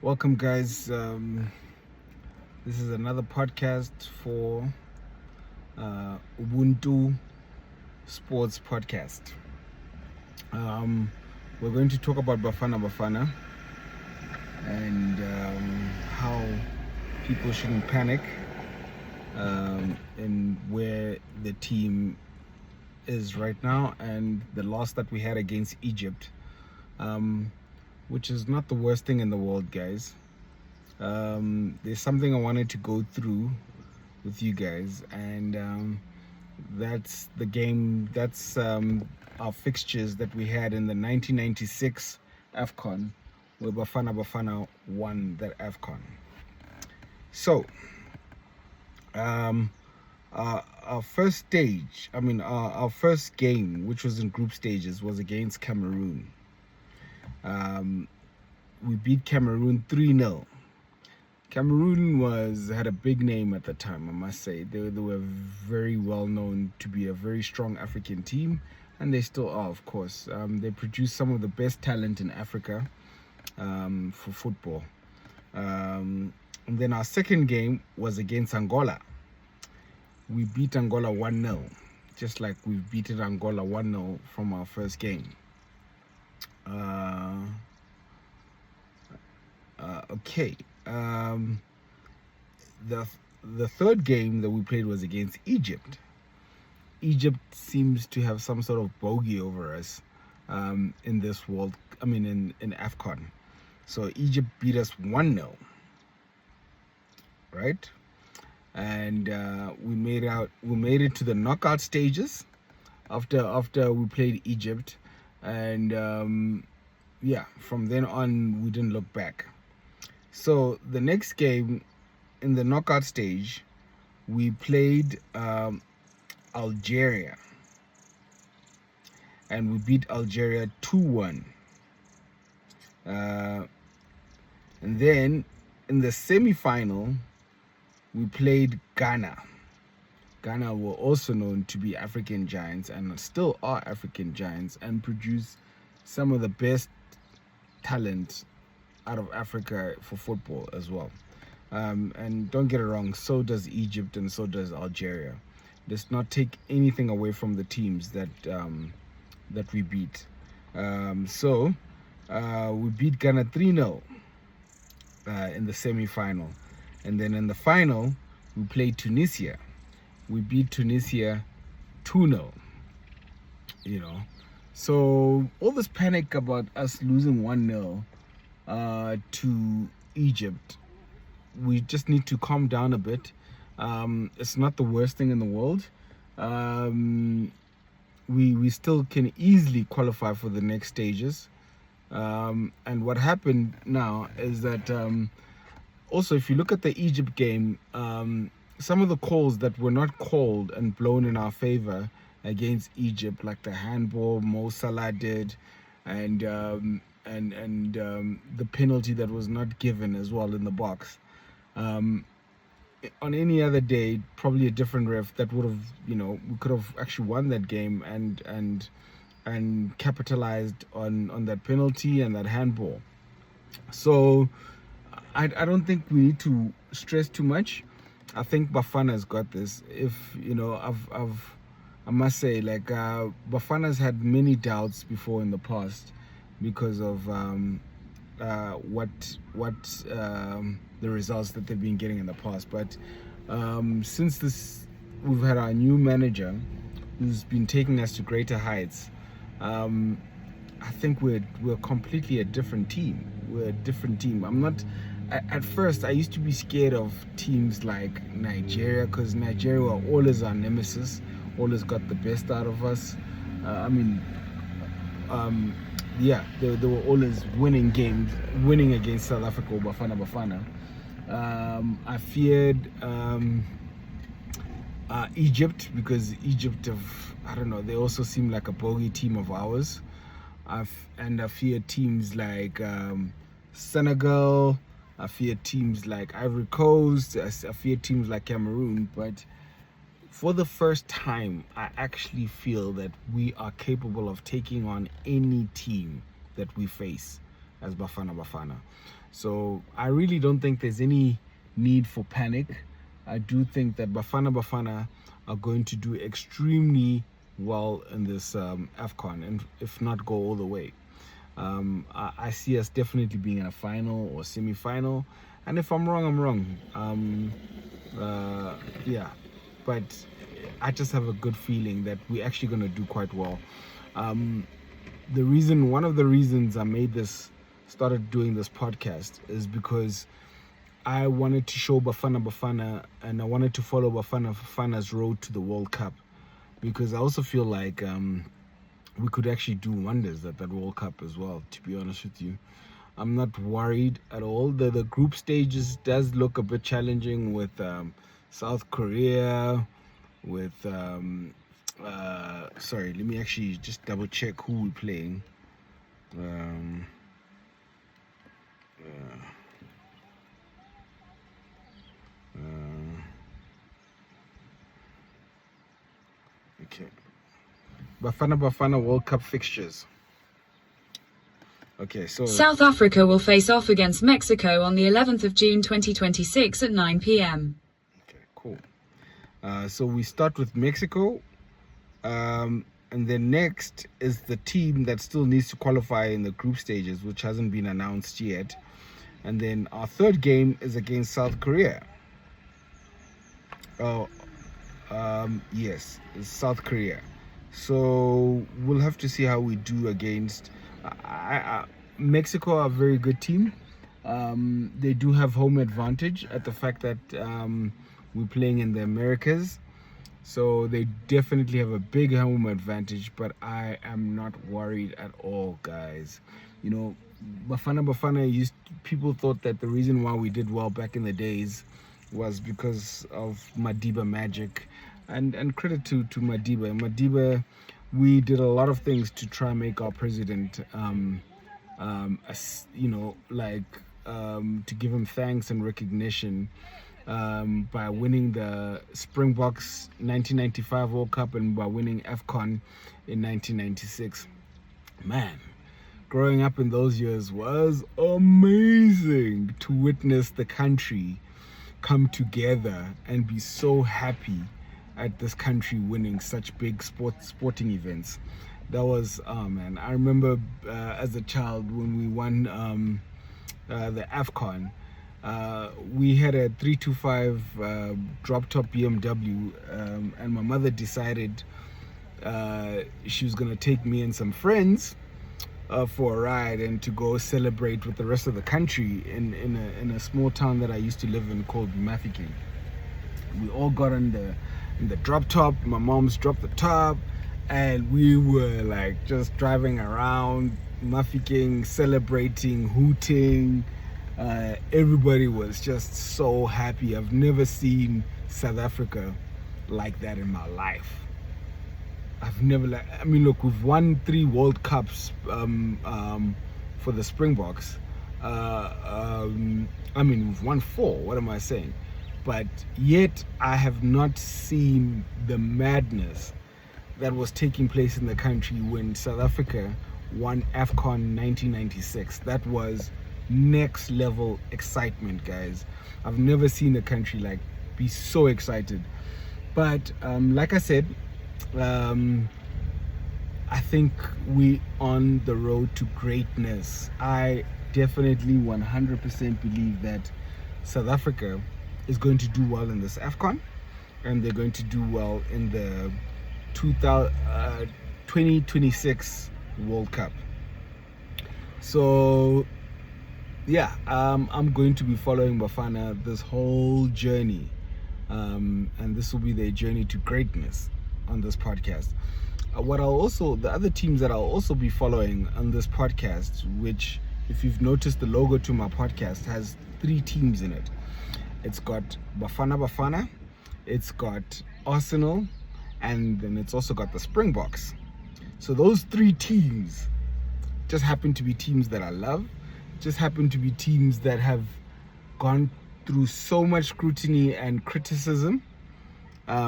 Welcome, guys. This is another podcast for Ubuntu Sports Podcast. We're going to talk about Bafana Bafana and how people shouldn't panic and where the team is right now, and the loss that we had against Egypt. Which is not the worst thing in the world, guys. There's something I wanted to go through with you guys, and that's the game. That's our fixtures that we had in the 1996 AFCON, where Bafana Bafana won that AFCON. So, our first stage, our first game, which was in group stages, was against Cameroon. We beat Cameroon 3-0. Cameroon had a big name at the time, I must say. They were very well known to be a very strong African team, and they still are, of course. They produce some of the best talent in Africa for football. And then our second game was against Angola. We beat Angola 1-0, just like we've beaten Angola 1-0 from our first game. Okay. The third game that we played was against Egypt. Egypt seems to have some sort of bogey over us in this in AFCON. So Egypt beat us 1-0, right? And we made it to the knockout stages after we played Egypt. And from then on, we didn't look back. So the next game in the knockout stage, we played Algeria, and we beat Algeria 2-1. And then in the semi-final, we played Ghana. Ghana were also known to be African giants, and still are African giants, and produce some of the best talent out of Africa for football as well. And don't get it wrong, so does Egypt and so does Algeria. Does not take anything away from the teams that we beat. So we beat Ghana 3-0 in the semi-final. And then in the final, we played Tunisia. We beat Tunisia 2-0. So all this panic about us losing 1-0 to Egypt, we just need to calm down a bit. It's not the worst thing in the world. We still can easily qualify for the next stages. And what happened now is that also, if you look at the Egypt game, some of the calls that were not called and blown in our favor against Egypt, like the handball Mo Salah did, and the penalty that was not given as well in the box. On any other day, probably a different ref that would have, we could have actually won that game and capitalized on that penalty and that handball. So I don't think we need to stress too much. I think Bafana's got this. I must say, Bafana's had many doubts before in the past because of what the results that they've been getting in the past. But since we've had our new manager who's been taking us to greater heights. I think we're completely a different team. We're a different team. At first, I used to be scared of teams like Nigeria, because Nigeria were always our nemesis, always got the best out of us. They were always winning games, winning against South Africa or Bafana Bafana. I feared Egypt, because Egypt they also seem like a bogey team of ours. I fear teams like Senegal. I fear teams like Ivory Coast. I fear teams like Cameroon. But for the first time, I actually feel that we are capable of taking on any team that we face. as Bafana Bafana. So I really don't think there's any need for panic. I do think that Bafana Bafana are going to do extremely well in this AFCON, and if not go all the way. I see us definitely being in a final or semi-final, and if I'm wrong, I'm wrong. Yeah, but I just have a good feeling that we're actually going to do quite well. One of the reasons I started doing this podcast is because I wanted to show Bafana Bafana, and I wanted to follow Bafana Bafana's road to the World Cup, because I also feel like we could actually do wonders at that World Cup as well, to be honest with you. I'm not worried at all. The group stages does look a bit challenging with South Korea, with sorry, let me actually just double check who we're playing. Okay. Bafana Bafana World Cup fixtures. Okay, so South Africa will face off against Mexico on the 11th of June 2026 at 9 p.m. Okay, cool. So we start with Mexico, and then next is the team that still needs to qualify in the group stages, which hasn't been announced yet. And then our third game is against South Korea. Yes, it's South Korea. So we'll have to see how we do against Mexico. Are a very good team. They do have home advantage at the fact that we're playing in the Americas. So they definitely have a big home advantage, but I am not worried at all, guys. You know, Bafana Bafana people thought that the reason why we did well back in the days was because of Madiba magic, and credit to Madiba. Madiba, we did a lot of things to try and make our president, to give him thanks and recognition, by winning the Springboks 1995 World Cup and by winning AFCON in 1996. Man, growing up in those years was amazing to witness the country come together and be so happy at this country winning such big sporting events. That was, oh man, I remember as a child when we won the AFCON. We had a 325 drop top BMW, and my mother decided she was going to take me and some friends for a ride and to go celebrate with the rest of the country in a small town that I used to live in called Mafeking. We all got in the drop top. My mom's dropped the top, and we were like just driving around Mafeking, celebrating, hooting. Everybody was just so happy. I've never seen South Africa like that in my life. Look, we've won 3 World Cups for the Springboks. We've won 4. What am I saying? But yet I have not seen the madness that was taking place in the country when South Africa won AFCON 1996. That was next level excitement, guys. I've never seen a country be so excited. But like I said, I think we on the road to greatness. I definitely 100% believe that South Africa is going to do well in this AFCON, and they're going to do well in the 2026 World Cup. So yeah, I'm going to be following Bafana this whole journey, and this will be their journey to greatness on this podcast. The other teams that I'll also be following on this podcast, which, if you've noticed, the logo to my podcast has 3 teams in it. It's got Bafana Bafana, it's got Arsenal, and then it's also got the Springboks. So those 3 teams just happen to be teams that I love, just happen to be teams that have gone through so much scrutiny and criticism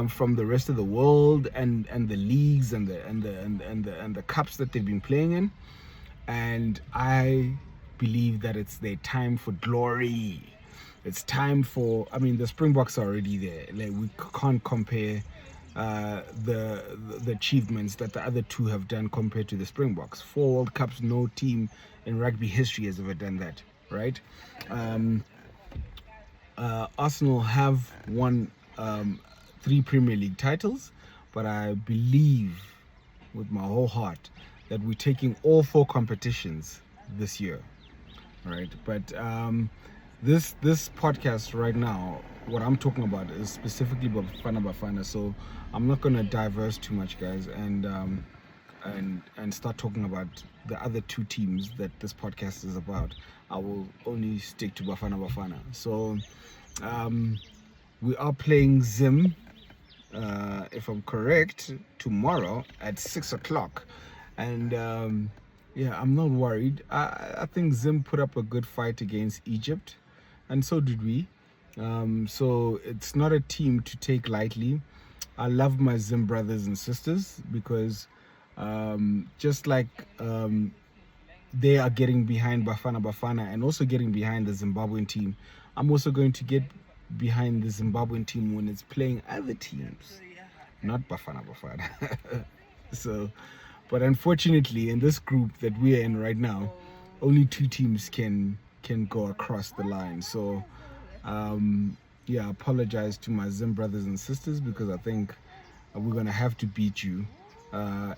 from the rest of the world and the leagues and the cups that they've been playing in, and I believe that it's their time for glory. It's time for, I mean, the Springboks are already there. Like, we can't compare the achievements that the other two have done compared to the Springboks. 4 World Cups, no team in rugby history has ever done that, right? Arsenal have won 3 Premier League titles, but I believe with my whole heart that we're taking all 4 competitions this year, right? But this podcast right now, what I'm talking about is specifically Bafana Bafana, so I'm not gonna diverse too much, guys, and start talking about the other 2 teams that this podcast is about. I will only stick to Bafana Bafana. So we are playing Zim, if I'm correct, tomorrow at 6 o'clock, and yeah, I'm not worried. I think Zim put up a good fight against Egypt, and so did we. So it's not a team to take lightly. I love my Zim brothers and sisters because just like they are getting behind Bafana Bafana and also getting behind the Zimbabwean team, I'm also going to get behind the Zimbabwean team when it's playing other teams, not Bafana Bafana. So, but unfortunately, in this group that we're in right now, only 2 teams can go across the line. So, yeah, I apologize to my Zim brothers and sisters because I think we're gonna have to beat you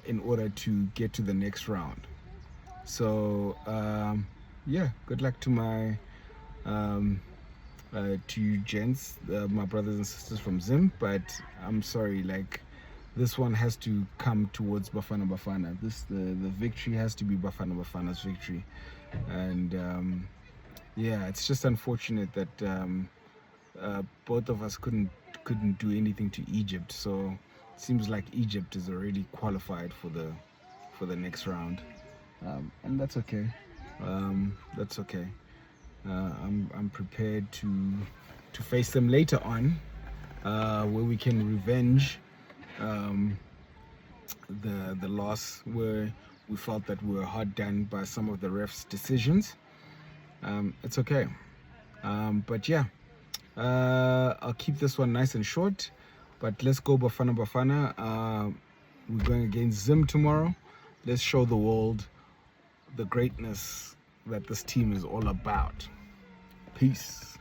in order to get to the next round. So, yeah, good luck to my to you gents, my brothers and sisters from Zim. But I'm sorry, like, this one has to come towards Bafana Bafana. The victory has to be Bafana Bafana's victory, and yeah, it's just unfortunate that both of us couldn't do anything to Egypt. So it seems like Egypt is already qualified for the next round, and that's okay. That's okay. I'm prepared to face them later on, where we can revenge the loss, where we felt that we were hard done by some of the refs' decisions. It's okay. But yeah, I'll keep this one nice and short. But let's go Bafana Bafana. We're going against Zim tomorrow. Let's show the world the greatness that this team is all about. Peace.